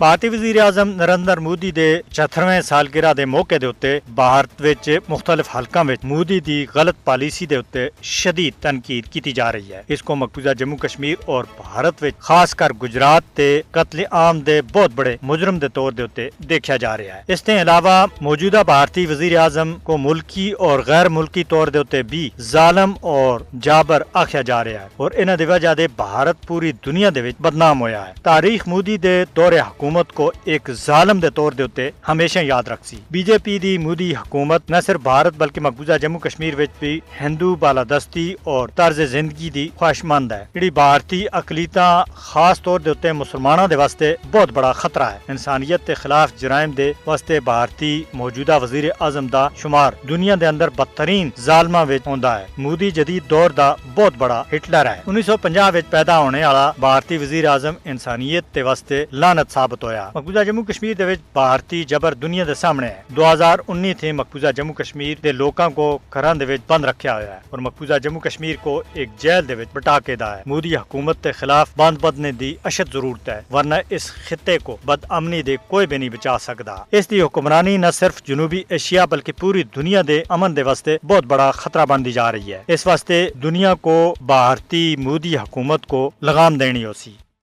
ਭਾਰਤੀ ਵਜ਼ੀਰ ਆਜ਼ਮ ਨਰਿੰਦਰ ਮੋਦੀ ਦੇ 74ਵੇਂ ਸਾਲਗਿਰਾ ਦੇ ਮੌਕੇ ਦੇ ਉੱਤੇ ਭਾਰਤ ਵਿੱਚ ਮੁxtਲਿਫ ਹਲਕਾਂ ਵਿੱਚ ਮੋਦੀ ਦੀ ਗਲਤ ਪਾਲਿਸੀ ਦੇ ਉੱਤੇ ਸ਼ਦੀਦ ਤਨਕੀਦ ਕੀਤੀ ਜਾ ਰਹੀ ਹੈ। ਇਸ ਕੋ ਮਕਬੂਜ਼ਾ ਜੰਮੂ ਕਸ਼ਮੀਰ ਔਰ ਭਾਰਤ ਵਿੱਚ ਖਾਸ ਕਰ ਗੁਜਰਾਤ ਤੇ ਕਤਲ ਆਮ ਦੇ ਬਹੁਤ ਬੜੇ ਮੁਜਰਮ ਦੇ ਤੌਰ ਦੇ ਉੱਤੇ ਦੇਖਿਆ ਜਾ ਰਿਹਾ ਹੈ। ਇਸ ਤੋਂ ਇਲਾਵਾ ਮੌਜੂਦਾ ਭਾਰਤੀ ਵਜ਼ੀਰ ਆਜ਼ਮ को मुल्की और गैर मुल्की तौर ਦੇ ਉੱਤੇ ਵੀ ਜ਼ਾਲਮ और जाबर ਆਖਿਆ ਜਾ ਰਿਹਾ ਹੈ और ਇਹਨਾਂ ਦੀ ਵਜ੍ਹਾ ਦੇ ਭਾਰਤ ਪੂਰੀ ਦੁਨੀਆ ਦੇ ਵਿੱਚ ਬਦਨਾਮ ਹੋਇਆ ਹੈ। ਤਾਰੀਖ ਮੋਦੀ ਦੇ ਦੌਰੇ ਹਕੂਮਤ को एक ਜ਼ਾਲਮ ਦੇ ਤੌਰ ਦੇ ਉੱਤੇ ਹਮੇਸ਼ਾ ਯਾਦ ਰੱਖਸੀ। ਬੀਜੇਪੀ ਦੀ ਮੋਦੀ ਹਕੂਮਤ न सिर्फ भारत बल्कि मकबूजा जम्मू कश्मीर ਵਿੱਚ ਵੀ ਹਿੰਦੂ ਬਾਲਾਦਸਤੀ और ਤਰਜ਼ ਜ਼ਿੰਦਗੀ ਦੀ ਖੁਆਇਸ਼ਮੰਦ ਹੈ। ਜਿਹੜੀ ਭਾਰਤੀ ਅਕਲੀਤਾਂ ਖਾਸ ਤੌਰ ਦੇ ਉੱਤੇ ਮੁਸਲਮਾਨਾਂ ਦੇ ਵਾਸਤੇ ਬਹੁਤ ਬੜਾ ਖਤਰਾ ਹੈ। ਇਨਸਾਨੀਅਤ ਦੇ ਖਿਲਾਫ ਜਰਾਇਮ ਦੇ ਵਾਸਤੇ ਭਾਰਤੀ ਮੌਜੂਦਾ ਵਜ਼ੀਰ ਆਜ਼ਮ ਦਾ शुमार दुनिया के अंदर बदतरीन जालमा विच होंदा है। मोदी जदीद दौर दा बहुत बड़ा हिटलर है। 1950 विच पैदा होने वाला भारतीय वजीर आजम इंसानियत के वास्ते लानत साबित होया। मकबूजा जम्मू कश्मीर दे विच भारतीय जबर दुनिया के सामने है। 2019 थे मकबूजा जम्मू कश्मीर के लोगों को घरां दे विच बंद रखा होया है और मकबूजा जम्मू कश्मीर को एक जेल दे विच बटा के दा है। मोदी हुकूमत के खिलाफ बंद बदने दी अशद जरूरत है, वरना इस खित्ते को बदअमनी दे कोई भी नहीं बचा सकता। इसकी हुक्मरानी न सिर्फ जनूबी एशिया बल्कि पूरी दुनिया दे अमन दे वास्ते बहुत बड़ा खतरा बनती जा रही है। इस वास्ते दुनिया को भारतीय मोदी हुकूमत को लगाम देनी होसी।